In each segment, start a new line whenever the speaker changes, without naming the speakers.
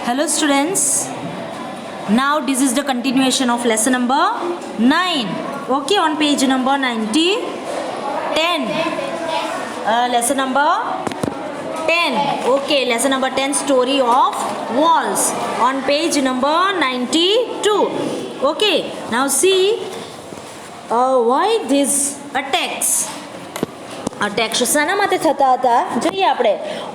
Hello students, now this is the continuation of lesson number 9. Okay, on page number 90, 10. Lesson number 10. Okay, lesson number 10, story of walls on page number 92. Okay, now see why these attacks. Attacks શાના માટે થતા હતા જોઈએ આપણે.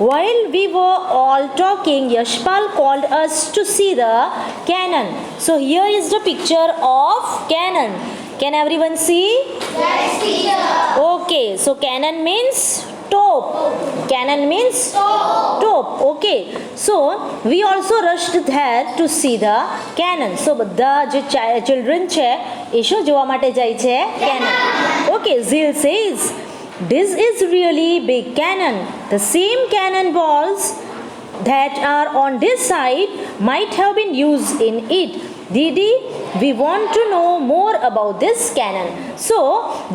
While we were all talking, Yashpal called us to see the cannon. So here is the picture of cannon. Can everyone see?
Yes, teacher.
Okay, so cannon means top. Cannon means top. Okay, so we also rushed there to see the cannon. So બધા જે children છે એ શું જોવા માટે જાય છે? Cannon. Okay, Zil says this is really big cannon. The same cannonballs that are on this side might have been used in it. Didi, we want to know more about this cannon. So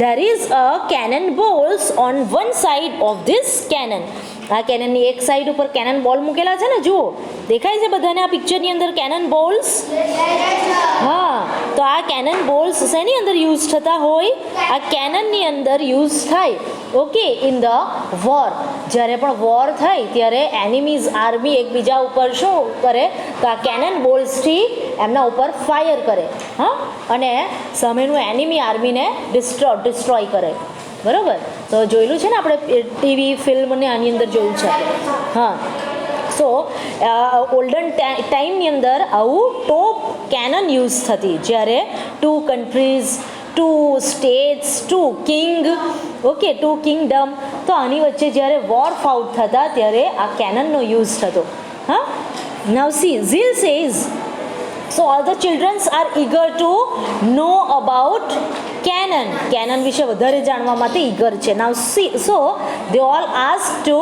there is a cannonballs on one side of this cannon. આ કેનનની એક side ઉપર Canon બોલ મૂકેલા છે ને, જુઓ દેખાય છે બધાને આ પિક્ચરની અંદર કેનન બોલ્સ. હા, તો આ કેનન બોલ્સ શેની અંદર યુઝ થતા હોય? આ કેનનની અંદર યુઝ થાય. Okay, in the war. જ્યારે પણ વોર થાય ત્યારે એનિમીઝ આર્મી એકબીજા ઉપર શું કરે? તો આ કેનન બોલ્સથી એમના ઉપર ફાયર કરે. હા, અને સામેનું એનિમી આર્મીને ડિસ્ટ્રોય કરે. બરાબર, તો જોયેલું છે ને આપણે ટીવી ફિલ્મને આની અંદર જોયું છે. હા, સો ઓલ્ડન ટાઈમની અંદર આવું ટોપ કેનન યુઝ થતી, જ્યારે two countries, two states, two king, okay, two kingdom, તો આની વચ્ચે જ્યારે વોર ફાઉટ થતા ત્યારે આ કેનનનો યુઝ થતો. હા, now see Zeel says, so all the children are eager to know about cannon. Cannon વિશે વધારે જાણવા માટે eager છે. Now see, so they all asked to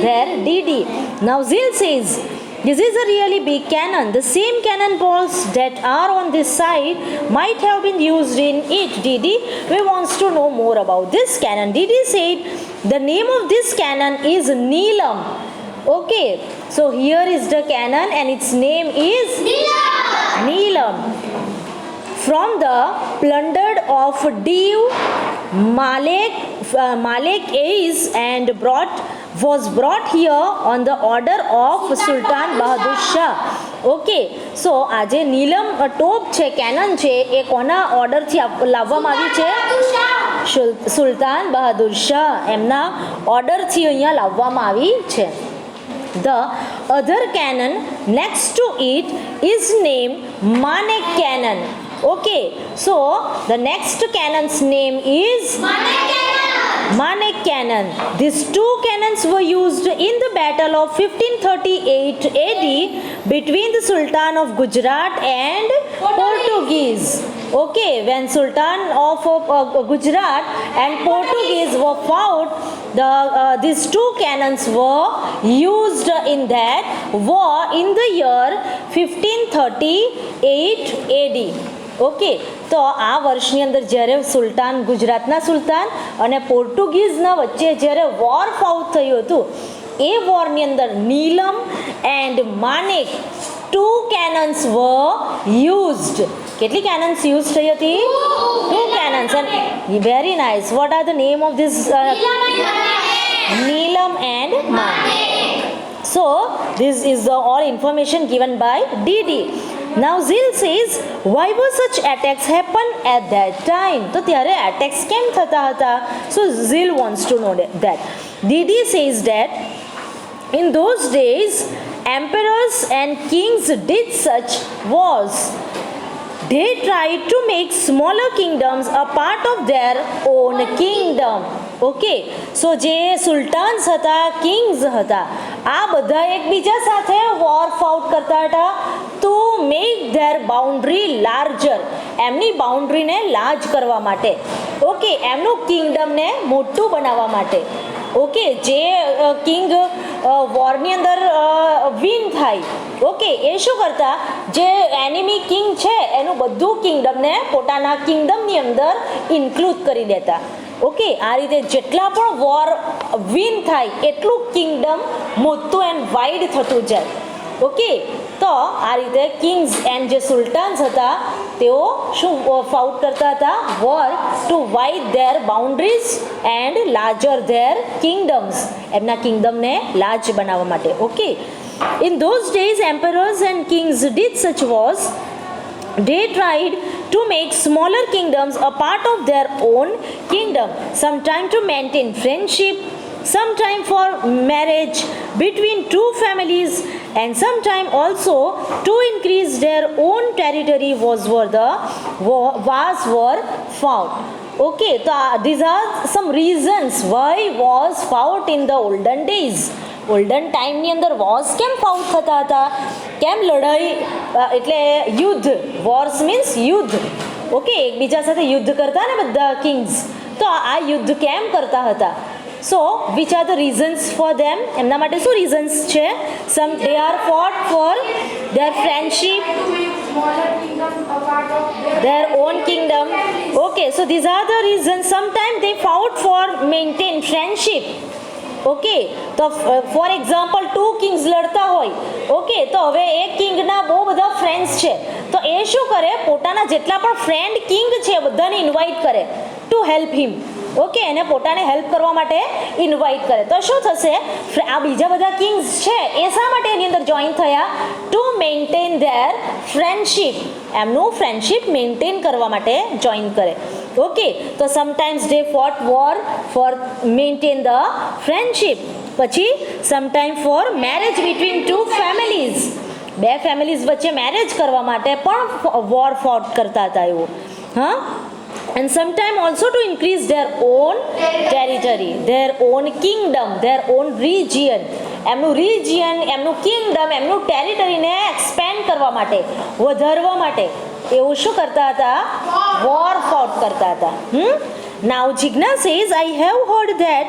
their Didi. Now Zil says, this is a really big cannon. The same cannonballs that are on this side might have been used in it. Didi, we wants to know more about this cannon. Didi said, the name of this cannon is Neelam. Okay, so here is the cannon and its name is Neelam. From the plundered of Diu, Malek is and was brought here on the order of Sultan Bahadur Shah. Okay, so આજે નીલમ ટોપ છે, Canon છે, એ કોના ઓર્ડરથી લાવવામાં આવી છે? સુલતાન બહાદુર શાહ એમના ઓર્ડરથી અહીંયા લાવવામાં આવી છે. The other cannon next to it is named Manek cannon. Okay, so the next cannon's name is Manek cannon. These two cannons were used in the battle of 1538 AD between the Sultan of Gujarat and Portuguese. Okay, when Sultan of Gujarat and Portuguese were fought, these two cannons were used in that war in the year 1538 AD. Okay, તો આ વર્ષની અંદર જ્યારે સુલતાન, ગુજરાતના સુલતાન અને પોર્ટુગીઝના વચ્ચે જ્યારે war ફાઉટ થયું હતું, એ વોરની અંદર Neelam and Manek two cannons were used. કેટલી કેનન્સ યુઝ થઈ હતી? Two cannons. And very nice. What are the name of this? Neelam and Manek. So this is the all information given by Didi. Now Zil says, why were such attacks happen at that time? તો ત્યારે attacks કેમ થતા હતા? So Zil wants to know that. Didi says that in those days emperors and kings did such wars. They tried to make smaller kingdoms a part of their own kingdom. Okay, so જે sultans હતા, Kings હતા, આ બધા એકબીજા સાથે war ફાઉટ કરતા હતા to make there boundary larger, એમની બાઉન્ડ્રીને લાર્જ કરવા માટે. ઓકે, એમનું કિંગડમને મોટું બનાવવા માટે. ઓકે, જે કિંગ વોરની અંદર વિન થાય, ઓકે, એ શું કરતા? જે એનિમી કિંગ છે એનું બધું કિંગડમને પોતાના કિંગડમની અંદર ઇન્ક્લુડ કરી દેતા. ઓકે, આ રીતે જેટલા પણ વોર વિન થાય એટલું કિંગડમ મોટું એન્ડ વાઇડ થતું જાય. ઓકે, તો આ રીતે કિંગ્સ એન્ડ જે સુલતાન્સ હતા તેઓ શું ફાઉટ કરતા હતા? War to wide their boundaries and larger their kingdoms, એમના કિંગડમને લાર્જ બનાવવા માટે. Okay, in those days emperors and kings did such wars. They tried to make smaller kingdoms a part of their own kingdom, sometime to maintain friendship, sometime for marriage between two families, and sometime also to increase their own territory wars were fought. Okay, so these are some reasons why wars fought in the olden days. ઓલ્ડન ટાઈમની અંદર wars કેમ ફાઉટ થતા હતા? કેમ લડાઈ એટલે યુદ્ધ, wars means યુદ્ધ. ઓકે, એકબીજા સાથે યુદ્ધ કરતા ને બધા કિંગ્સ, તો આ યુદ્ધ કેમ કરતા હતા? So which are the reasons for them? એમના માટે શું રીઝન્સ છે? Some they are fought for their friendship, their own kingdom. Okay, so these are the reasons. Sometimes they fought for maintain friendship. Okay, તો for example two Kings લડતા હોય, okay, તો હવે એક કિંગના બહુ બધા ફ્રેન્ડ્સ છે, તો એ શું કરે? પોતાના જેટલા પણ ફ્રેન્ડ કિંગ છે બધાને ઇન્વાઇટ કરે ટુ હેલ્પ હિમ. ઓકે, એને પોતાને હેલ્પ કરવા માટે ઇન્વાઇટ કરે, તો શું થશે? આ બીજા બધા કિંગ્સ છે એ શા માટે એની અંદર જોઈન થયા? ટુ મેન્ટેન ધેર ફ્રેન્ડશીપ, એમનું ફ્રેન્ડશીપ મેન્ટેન કરવા માટે જોઈન કરે. ઓકે, તો sometimes they fought war for maintain the friendship. પછી sometime for marriage between two families, બે ફેમિલીઝ વચ્ચે મેરેજ કરવા માટે પણ વોર ફોટ કરતા હતા એવું. હા, and sometime also to increase their own territory, their own kingdom, their own region. એમનું રિજિયન, એમનું કિંગડમ, એમનું ટેરિટરીને એક્સપેન્ડ કરવા માટે, વધારવા માટે એવું શું કરતા હતા? વોર ફાઉટ કરતા હતા. Now Jigna says, I have heard that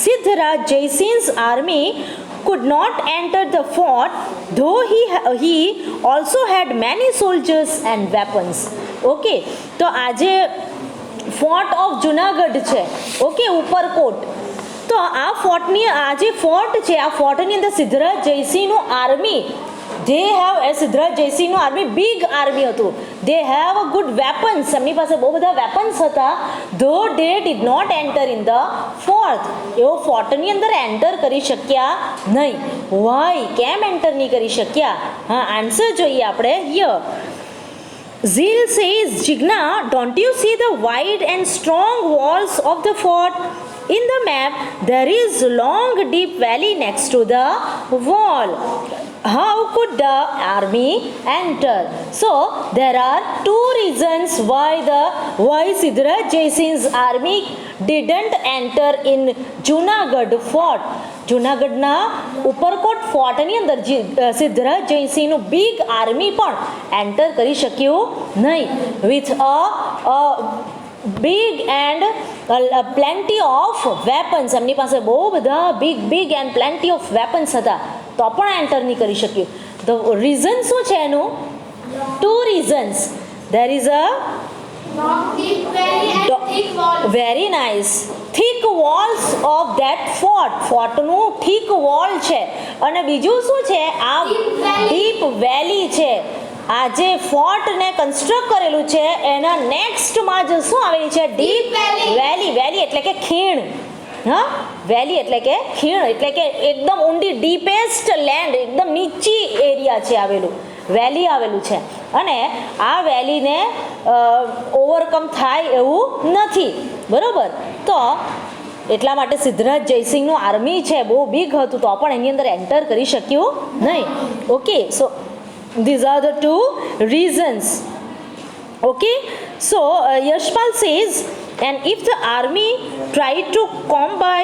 Siddharaj Jaisin's army could not enter the fort, though he also had many soldiers and weapons. Okay, તો આજે ફોર્ટ ઓફ જુનાગઢ છે, ઓકે, ઉપરકોટ, તો આ ફોર્ટની, આ જે ફોર્ટ છે, આ ફોર્ટની અંદર સિદ્ધરાજ જયસિંહનું army, they have a Siddharaj જયસિંહનું આર્મી બિગ આર્મી હતું. they have a good weapons, એમની પાસે બહુ બધા વેપન્સ હતા. though they did not enter in the fort, એઓ ફોર્ટની અંદર એન્ટર કરી શક્યા નહીં. વાય? કેમ એન્ટર નહીં કરી શક્યા? હા, આન્સર જોઈએ આપણે. Here Zil says, Jigna, don't you see the wide and strong walls of the fort? In the map, there is long deep valley next to the wall. How could the army enter? So there are two reasons why Siddharaj Jaisinh's army didn't enter in Junagadh fort. જુનાગઢના ઉપરકોટ ફોર્ટની અંદર Siddharaj જયસિંહનું big army પણ enter કરી શક્યું નહીં. With a big and plenty of weapons, એમની પાસે બહુ બધા big and plenty of weapons હતા, તો પણ એન્ટર નહીં કરી શક્યું. ધ રીઝન શું છે એનું? Two reasons. There is a very nice thick walls of that fort, ફોર્ટનું thick wall છે, અને બીજું શું છે? આ ડીપ વેલી છે. આ જે ફોર્ટને કન્સ્ટ્રક્ટ કરેલું છે એના નેક્સ્ટમાં જ શું આવેલી છે? ડીપ વેલી. વેલી એટલે કે ખીણ. હા, વેલી એટલે કે ખીણ, એટલે કે એકદમ ઊંડી, ડીપેસ્ટ લેન્ડ, એકદમ નીચી એરિયા છે આવેલું, વેલી આવેલું છે. અને આ વેલીને ઓવરકમ થાય એવું નથી, બરોબર? તો એટલા માટે સિદ્ધરાજ જયસિંહનું આર્મી છે બહુ બિગ હતું, તો પણ એની અંદર એન્ટર કરી શક્યું નહીં. Okay, so these are the two reasons. Okay, so Yashpal says, and if the army tried to come by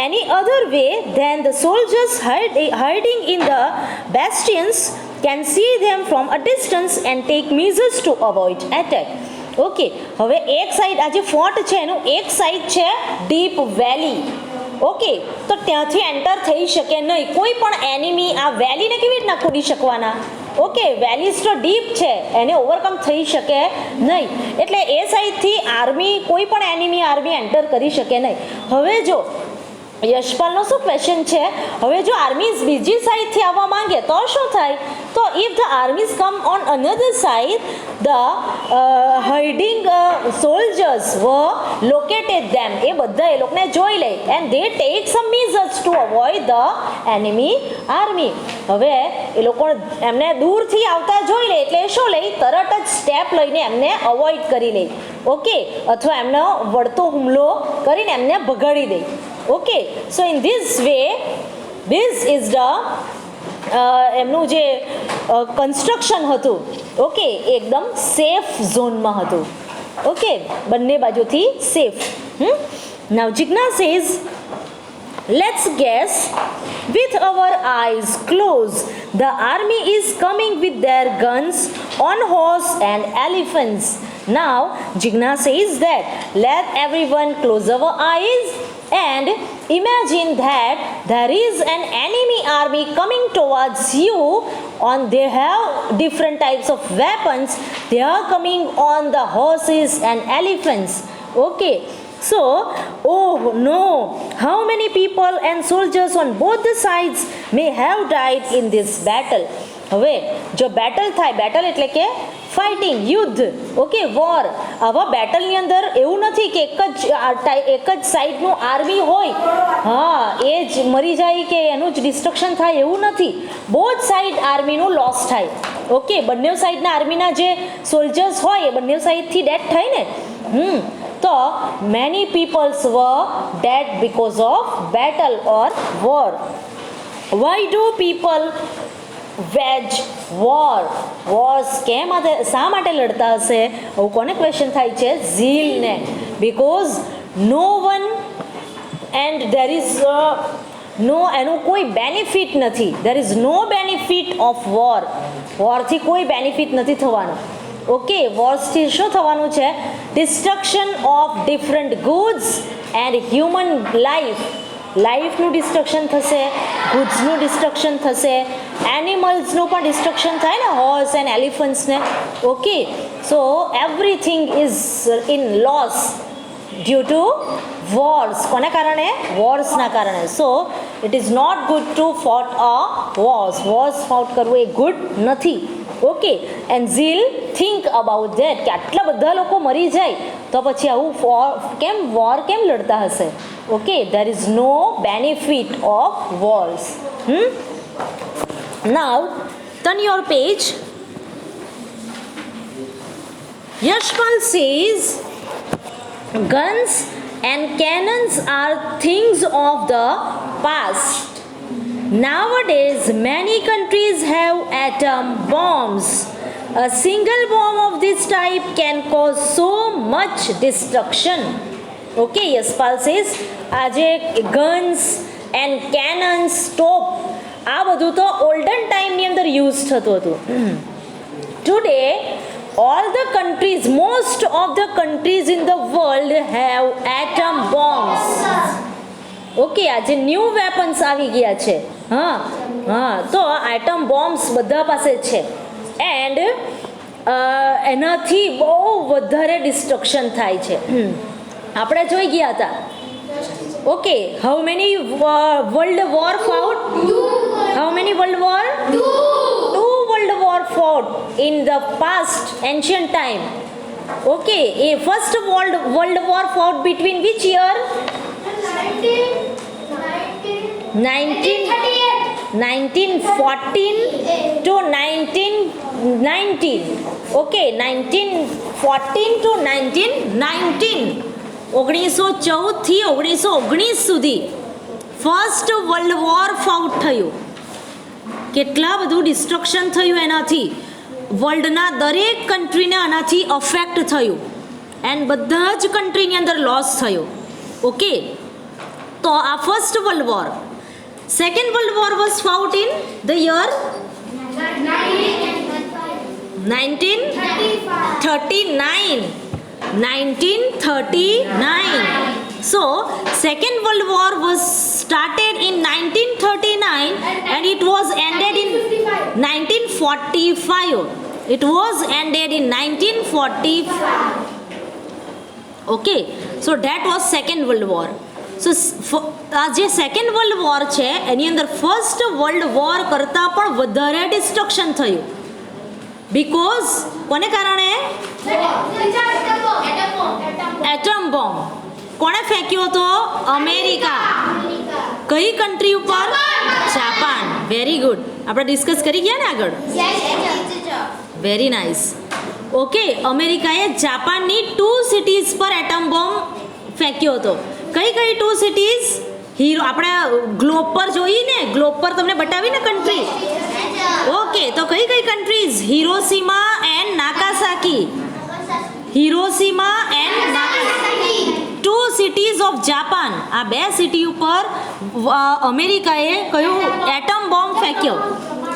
any other way, then the soldiers hiding in the bastions can see them from a distance and take measures to avoid attack. Okay, હવે એક side આ જે fort છે એનું એક side છે deep વેલી. Okay, તો ત્યાંથી એન્ટર થઈ શકે નહીં કોઈ પણ એનિમી. આ વેલીને કેવી રીતના કૂદી શકવાના? ઓકે, વેલીઝ તો ડીપ છે, એને ઓવરકમ થઈ શકે નહીં, એટલે એ સાઈડથી આર્મી, કોઈ પણ એનિમી આર્મી એન્ટર કરી શકે નહીં. હવે જો યશપાલનો શું ક્વેશ્ચન છે, હવે જો આર્મીઝ બીજી સાઈડથી આવવા માંગે તો શું થાય, તો if the armies come on another side the hiding soldiers were located them, એ બધા એ લોકોને જોઈ લે and they take some measures to avoid the enemy army. હવે એ લોકો એમને દૂરથી આવતા જોઈ લે એટલે શું લે, તરત જ સ્ટેપ લઈને એમને અવોઇડ કરી લે. ઓકે, અથવા એમનો વળતો હુમલો કરીને એમને ભગાડી દે. Okay, so in this way this is the એમનું જે કન્સ્ટ્રક્શન હતું, ઓકે, એકદમ સેફ ઝોનમાં હતું. ઓકે, બંને બાજુથી safe. Now Jigna says, let's guess with our eyes closed the army is coming with their guns on horse and elephants. Now Jigna says that let everyone close our eyes and imagine that there is an enemy army coming towards you on, they have different types of weapons, they are coming on the horses and elephants. Okay, so oh no, how many people and soldiers on both the sides may have died in this battle. હવે જો battle થાય, battle એટલે કે fighting, યુદ્ધ. Okay, war. આવા બેટલની અંદર એવું નથી કે એક જ સાઈડનું આર્મી હોય, હા એ જ મરી જાય કે એનું જ ડિસ્ટ્રક્શન થાય, એવું નથી. બોથ સાઈડ આર્મીનું લોસ થાય. ઓકે, બંને સાઈડના આર્મીના જે સોલ્જર્સ હોય એ બંને સાઈડથી ડેથ થાય ને. તો many peoples were dead because of battle or war. Why do people wage war? Wars શા માટે લડતા હશે, એવું કોને ક્વેશ્ચન થાય છે? ઝીલને. Because no one and there is no, એનું કોઈ બેનિફિટ નથી. There is no benefit of war. વોરથી કોઈ બેનિફિટ નથી થવાનું. ઓકે, વોર્સથી શું થવાનું છે? Destruction of different goods and human life. લાઈફનું ડિસ્ટ્રક્શન થશે, ગુડ્સનું ડિસ્ટ્રક્શન થશે, એનિમલ્સનું પણ ડિસ્ટ્રક્શન થાય ને, હોર્સ એન્ડ એલિફન્ટ્સને. Okay, so everything is in loss due to wars. કોના કારણે? વોર્સના કારણે. So it is not good to fought a wars. Wars fought કરવું એ ગુડ નથી. Okay, and Zeel think about that, કે આટલા બધા લોકો મરી જાય તો પછી આવું વોર કેમ લડતા હશે? Okay, there is no benefit of wars. Now turn your page. Yashpal says guns and cannons are things of the past. Nowadays many countries have atom bombs. A single bomb of this type can cause so much destruction. Okay, Yashpal says આજે guns and કેનન્સ, ટોપ, આ બધું તો ઓલ્ડન ટાઈમની અંદર use થતું હતું. Today all the countries, most of the countries in the world have atom bombs. Okay, આજે new weapons આવી ગયા છે. તો એટમ બોમ્બ્સ બધા પાસે છે એન્ડ એનાથી બહુ વધારે ડિસ્ટ્રક્શન થાય છે. આપણે જોઈ ગયા હતા. Okay, how many world war fought? How many world war? Two world war fought in the past ancient time. Okay, એ first world war fought between which year? 1914 to 1919. Okay, 1914 to 1919. 1914 થી 1919 સુધી first world war ફાઉટ થયું. કેટલા બધું destruction થયું એનાથી, વર્લ્ડના દરેક કન્ટ્રીને આનાથી અફેક્ટ થયું એન્ડ બધા જ કન્ટ્રીની અંદર લોસ થયો. ઓકે, તો આ first world war. Second world war was ફાઉટ in the year 1939. 1939. So second world war was started in 1939 and it was ended in 1945. It was ended in 1945. Okay, so that was second world war. સો આ જે second world war છે એની અંદર first world war કરતાં પણ વધારે destruction થયું. Because કોને કારણે? Atom bomb. કોણે ફેંક્યો હતો? અમેરિકા. કઈ કન્ટ્રી ઉપર? જાપાન. Very good. આપણે ડિસ્કસ કરી ગયા ને આગળ? Very nice. ઓકે, અમેરિકાએ જાપાનની 2 સિટીઝ પર એટમ બોમ્બ ફેંક્યો હતો. કઈ કઈ 2 સિટીઝ? હીરો આપણે ગ્લોબ પર જોઈ ને, ગ્લોબ પર તમને બતાવી ને કન્ટ્રી. ઓકે, તો કઈ કઈ countries? Hiroshima and Nagasaki. Hiroshima and Nagasaki, 2 cities of Japan. આ 2 સિટી ઉપર અમેરિકાએ કયું એટમ બોમ્બ ફેંક્યો?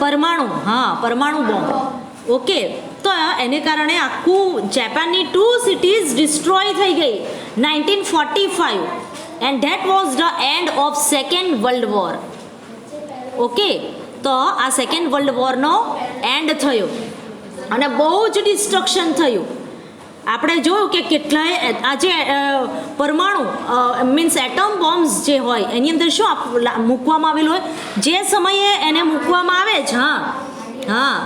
પરમાણુ. હા, પરમાણુ બોમ્બ. ઓકે, તો એને કારણે આખું જાપાનની 2 સિટીઝ ડિસ્ટ્રોય થઈ ગઈ 1945 and that was the end of second world war. Okay, તો આ સેકન્ડ વર્લ્ડ વોરનો એન્ડ થયો અને બહુ જ ડિસ્ટ્રક્શન થયું. આપણે જોયું કે કેટલાય આજે પરમાણુ મીન્સ એટમ બોમ્બ્સ જે હોય એની અંદર શું મૂકવામાં આવેલું હોય? જે સમયે એને મૂકવામાં આવે છે, હા,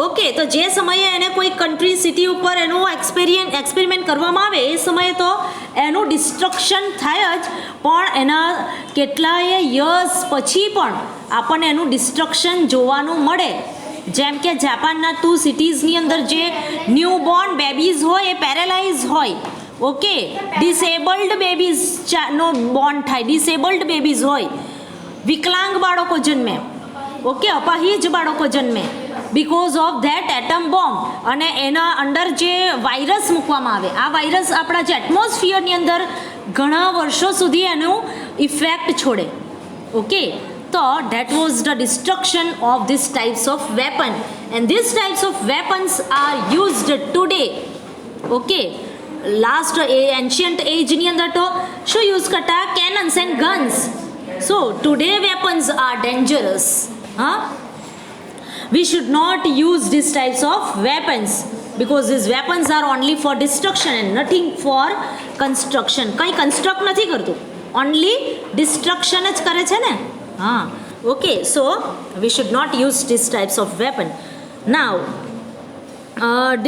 ઓકે, તો જે સમયે એને કોઈ કન્ટ્રી સિટી ઉપર એનું એક્સપેરિમેન્ટ કરવામાં આવે એ સમયે તો એનું ડિસ્ટ્રક્શન થાય જ, પણ એના કેટલાય યર્સ પછી પણ આપણને એનું ડિસ્ટ્રક્શન જોવાનું મળે. જેમ કે જાપાનના 2 સિટીઝની અંદર જે ન્યૂ બોર્ન બેબીઝ હોય એ પેરેલાઇઝ હોય. ઓકે, ડિસેબલ્ડ બેબીઝ નો બોર્ન થાય, ડિસેબલ્ડ બેબીઝ હોય, વિકલાંગ બાળકો જન્મે. ઓકે, અપાહિજ બાળકો જન્મે because of that atom bomb. અને એના અંદર જે વાયરસ મૂકવામાં આવે, આ વાયરસ આપણા જે એટમોસ્ફિયરની અંદર ઘણા વર્ષો સુધી એનું ઇફેક્ટ છોડે. Okay, so that was the destruction of these types of weapon, and these types of weapons are used today. Okay, last ancient age ની અંદર તો શું યુઝ કરતા? cannons and guns. So today weapons are dangerous. We should not use these types of weapons because these weapons are only for destruction and nothing for construction. કઈ construct નથી કરતું, only destruction જ કરે છે ને. Okay, so we should not use these types of weapon. Now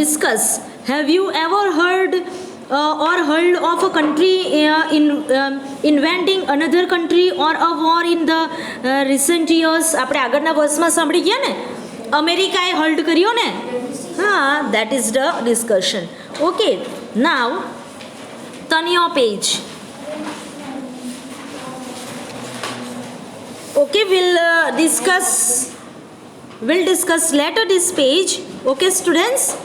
discuss, have you ever heard of a country inventing another country or a war in the recent years? આપણે આગળના વર્ષમાં સાંભળી ગયા ને, અમેરિકાએ હલ્ડ કર્યો ને. that is the discussion. Okay, now turn your page. Okay, we'll discuss later this page. Okay, students.